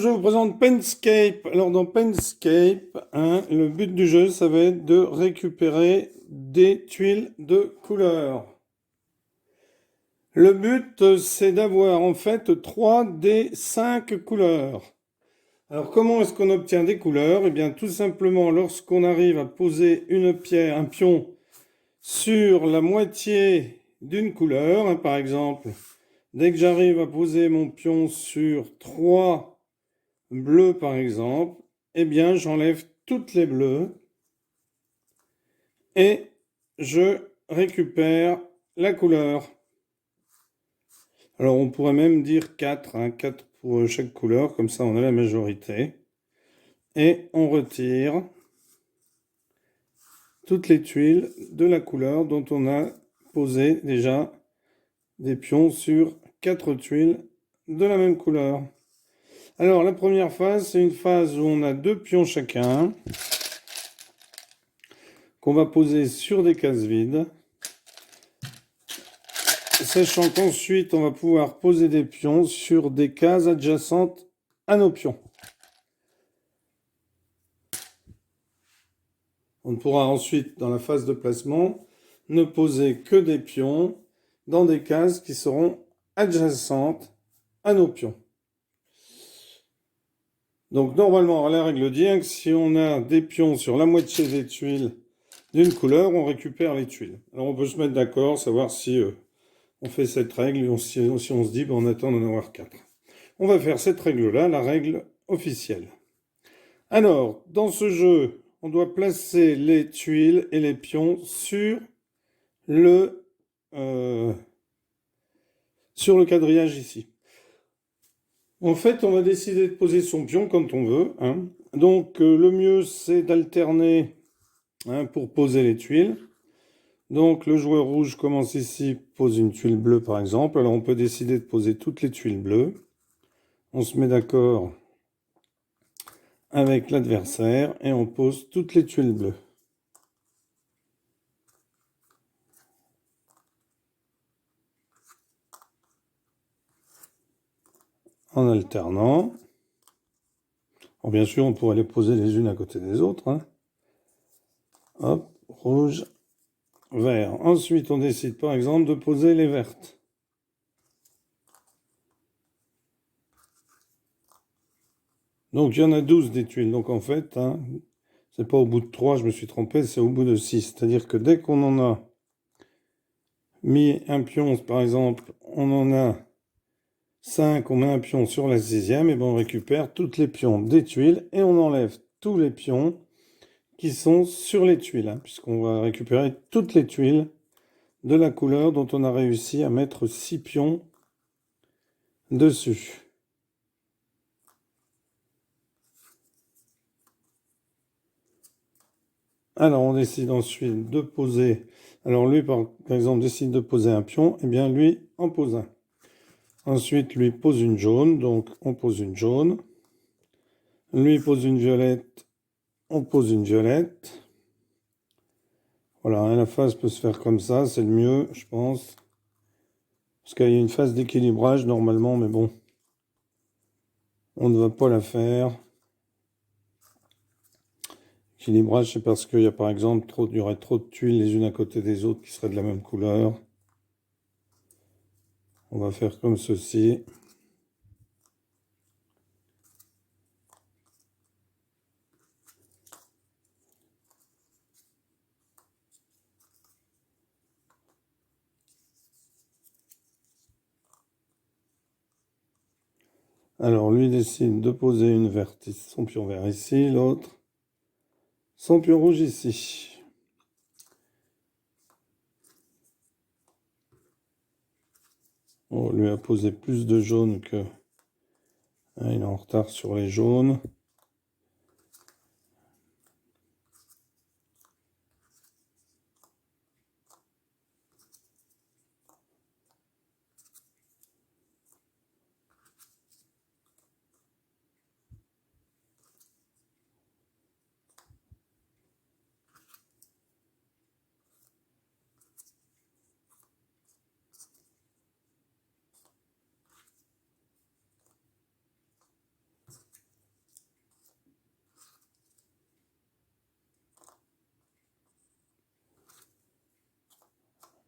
je vous présente Penscape. Alors dans Penscape, le but du jeu, ça va être de récupérer des tuiles de couleur. Le but, c'est d'avoir en fait 3 des 5 couleurs. Alors comment est-ce qu'on obtient des couleurs? Eh bien tout simplement lorsqu'on arrive à poser une pierre, un pion sur la moitié d'une couleur, par exemple, dès que j'arrive à poser mon pion sur 3 bleus par exemple, eh bien j'enlève toutes les bleues et je récupère la couleur. Alors on pourrait même dire 4, 4 pour chaque couleur, comme ça on a la majorité. Et on retire toutes les tuiles de la couleur dont on a posé déjà des pions sur 4 tuiles de la même couleur. Alors la première phase, c'est une phase où on a 2 pions chacun, qu'on va poser sur des cases vides. Sachant qu'ensuite, on va pouvoir poser des pions sur des cases adjacentes à nos pions. On pourra ensuite, dans la phase de placement, ne poser que des pions dans des cases qui seront adjacentes à nos pions. Donc normalement, la règle dit que si on a des pions sur la moitié des tuiles d'une couleur, on récupère les tuiles. Alors on peut se mettre d'accord, savoir si on fait cette règle, et si on se dit on attend d'en avoir 4. On va faire cette règle-là, la règle officielle. Alors, dans ce jeu, on doit placer les tuiles et les pions sur le quadrillage ici. En fait, on va décider de poser son pion quand on veut. Donc, le mieux, c'est d'alterner pour poser les tuiles. Donc, le joueur rouge commence ici, pose une tuile bleue par exemple. Alors, on peut décider de poser toutes les tuiles bleues. On se met d'accord avec l'adversaire et on pose toutes les tuiles bleues. En alternant. Bon, bien sûr, on pourrait les poser les unes à côté des autres. Hop, rouge, vert. Ensuite, on décide par exemple de poser les vertes. Donc, il y en a 12 des tuiles. Donc, en fait, c'est pas au bout de 3, je me suis trompé, c'est au bout de 6. C'est-à-dire que dès qu'on en a mis un pion, par exemple, on en a 5, on met un pion sur la 6e, et bien on récupère toutes les pions des tuiles et on enlève tous les pions qui sont sur les tuiles, puisqu'on va récupérer toutes les tuiles de la couleur dont on a réussi à mettre 6 pions dessus. Alors on décide ensuite de poser, alors lui par exemple décide de poser un pion, et bien lui en pose un. Ensuite lui pose une jaune, donc on pose une jaune. Lui pose une violette, on pose une violette. Voilà, la phase peut se faire comme ça, c'est le mieux, je pense. Parce qu'il y a une phase d'équilibrage normalement, mais bon, on ne va pas la faire. Équilibrage, c'est parce qu'il y a par exemple il y aurait trop de tuiles les unes à côté des autres qui seraient de la même couleur. On va faire comme ceci. Alors lui décide de poser une verte, son pion vert ici, l'autre son pion rouge ici. On lui a posé plus de jaune que... il est en retard sur les jaunes.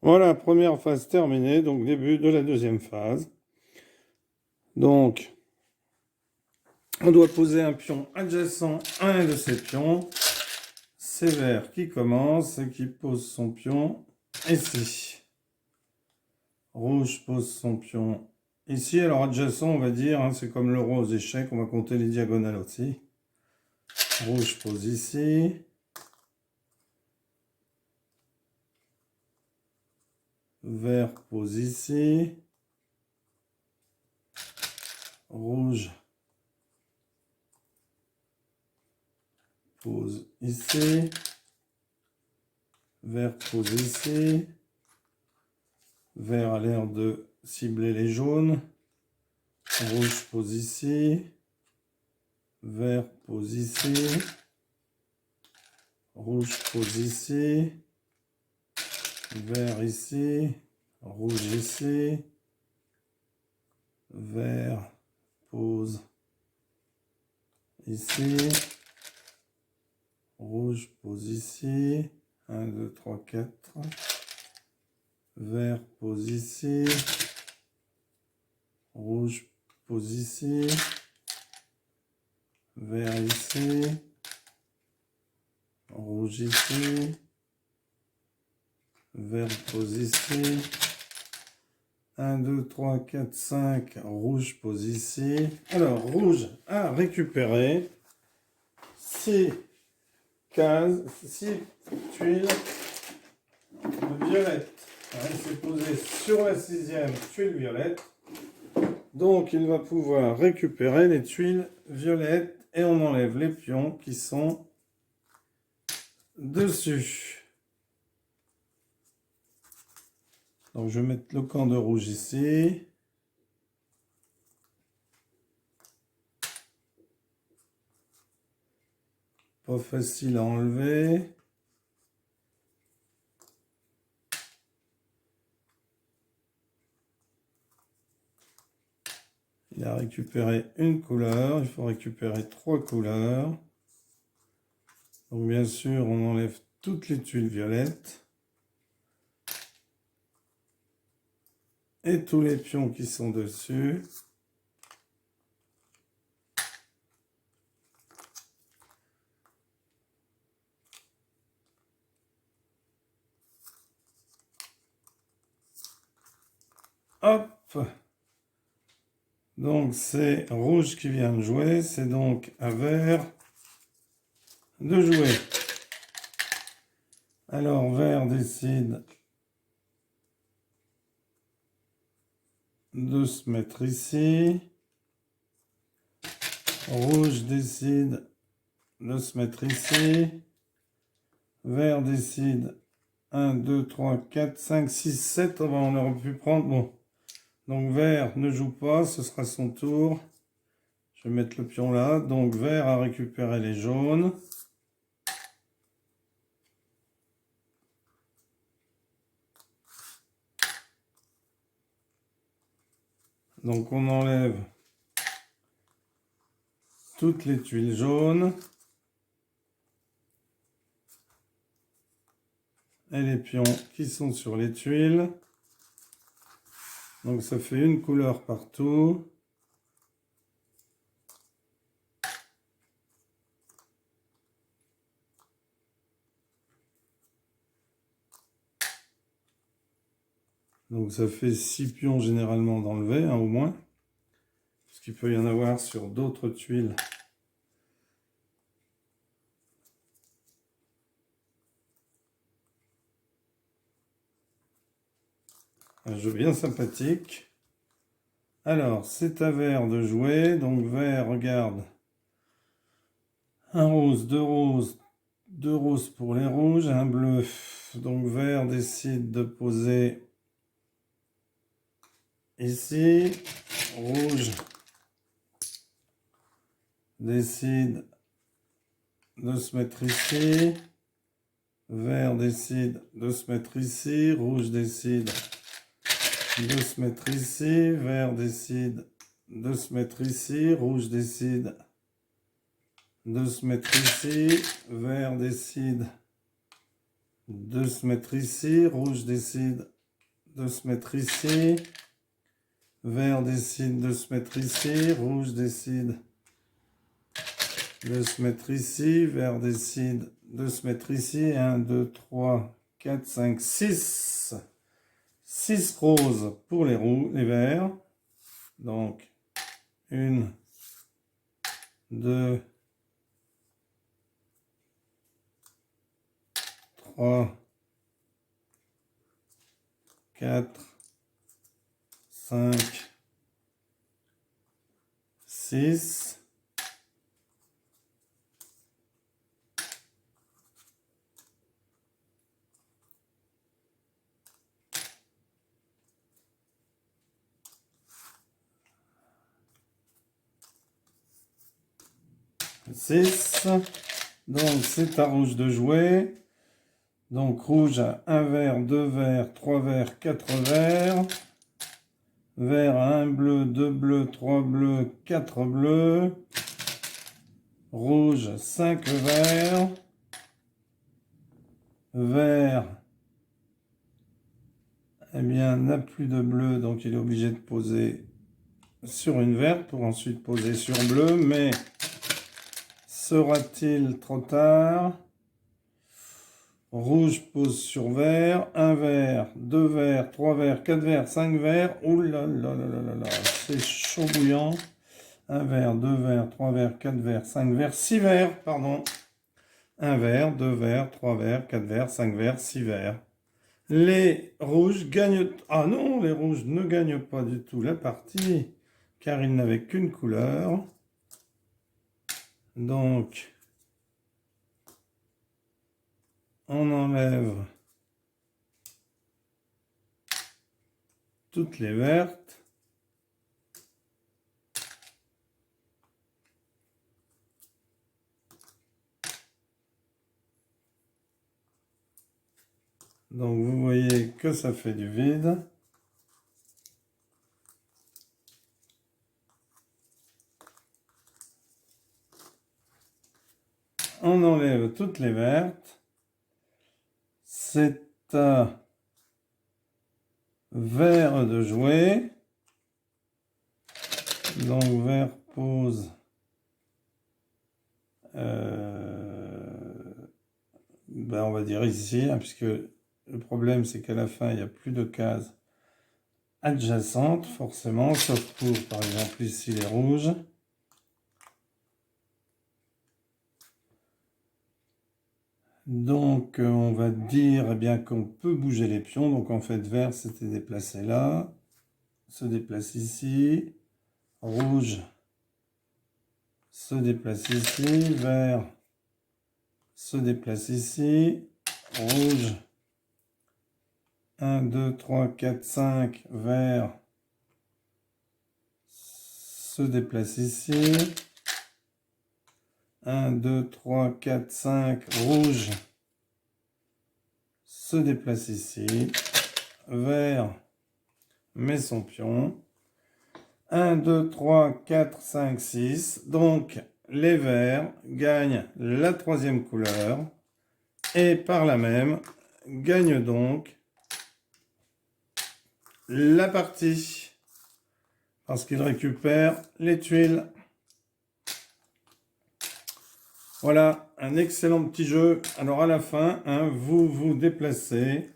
Voilà, première phase terminée, donc début de la deuxième phase. Donc, on doit poser un pion adjacent à un de ces pions. C'est vert qui commence et qui pose son pion ici. Rouge pose son pion ici. Alors adjacent, on va dire, hein, c'est comme le rose échec, on va compter les diagonales aussi. Rouge pose ici. Vert pose ici. Rouge pose ici. Vert pose ici. Vert a l'air de cibler les jaunes. Rouge pose ici. Vert pose ici. Rouge pose ici. Vert ici. Rouge ici. Vert pose ici. Rouge pose ici. 1, 2, 3, 4. Vert pose ici. Rouge pose ici. Vert ici. Rouge ici. Vert pose ici. 1, 2, 3, 4, 5. Rouge pose ici. Alors, rouge a récupéré 6 cases, 6 tuiles violettes. Il s'est posé sur la 6e tuile violette. Donc, il va pouvoir récupérer les tuiles violettes et on enlève les pions qui sont dessus. Donc, je vais mettre le camp de rouge ici. Pas facile à enlever. Il a récupéré une couleur, il faut récupérer 3 couleurs. Donc bien sûr, on enlève toutes les tuiles violettes. Et tous les pions qui sont dessus. Hop! Donc c'est rouge qui vient de jouer, c'est donc à vert de jouer. Alors vert décide de se mettre ici. Rouge décide de se mettre ici. Vert décide 1, 2, 3, 4, 5, 6, 7. On aurait pu prendre... Bon. Donc vert ne joue pas, ce sera son tour. Je vais mettre le pion là. Donc vert a récupéré les jaunes. Donc on enlève toutes les tuiles jaunes. Et les pions qui sont sur les tuiles. Donc ça fait une couleur partout. Donc ça fait 6 pions généralement d'enlever, au moins. Parce qu'il peut y en avoir sur d'autres tuiles. Un jeu bien sympathique. Alors, c'est à vert de jouer. Donc vert, regarde. Un rose, deux roses pour les rouges, un bleu. Donc vert décide de poser ici. Rouge décide de se mettre ici. Vert décide de se mettre ici. Rouge décide de se mettre ici. Vert décide de se mettre ici. Rouge décide de se mettre ici. Vert décide de se mettre ici. Rouge décide de se mettre ici. Vert décide de se mettre ici. Rouge décide de se mettre ici. Vert décide de se mettre ici. 1, 2, 3, 4, 5, 6. 6 roses pour les verts. Donc, 1, 2, 3, 4, 5, 6. Donc c'est à rouge de jouer. Donc rouge a 1 vert, 2 verts, 3 verts, 4 verts. Vert a 1 bleu, 2 bleus, 3 bleus, 4 bleus. Rouge 5 verts. Vert, eh bien, n'a plus de bleu, donc il est obligé de poser sur une verte pour ensuite poser sur bleu, mais sera-t-il trop tard? Rouge pose sur vert, 1 vert, 2 verts, 3 verts, 4 verts, 5 verts. Ouh là là là là là là, c'est chaud bouillant. 1 vert, 2 verts, 3 verts, 4 verts, 5 verts, 6 verts, pardon. 1 vert, 2 verts, 3 verts, 4 verts, 5 verts, 6 verts. Les rouges gagnent... Ah non, les rouges ne gagnent pas du tout la partie, car ils n'avaient qu'une couleur. Donc, on enlève toutes les vertes. Donc, vous voyez que ça fait du vide. On enlève toutes les vertes. C'est à vert de jouer. Donc, vert pose. On va dire ici, hein, puisque le problème c'est qu'à la fin il n'y a plus de cases adjacentes, forcément, sauf pour par exemple ici les rouges. Donc on va dire eh bien qu'on peut bouger les pions. Donc en fait vert s'était déplacé là, se déplace ici, rouge se déplace ici, vert se déplace ici, rouge 1, 2, 3, 4, 5, vert se déplace ici, 1, 2, 3, 4, 5, rouge se déplace ici, vert met son pion, 1, 2, 3, 4, 5, 6, donc les verts gagnent la troisième couleur, et par là même gagnent donc la partie, parce qu'ils récupèrent les tuiles. Voilà, un excellent petit jeu. Alors à la fin, hein, vous vous déplacez,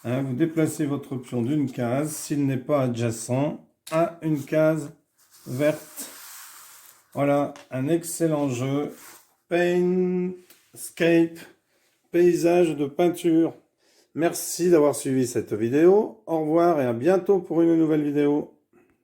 vous déplacez votre pion d'une case, s'il n'est pas adjacent, à une case verte. Voilà, un excellent jeu. Paintscape, paysage de peinture. Merci d'avoir suivi cette vidéo. Au revoir et à bientôt pour une nouvelle vidéo.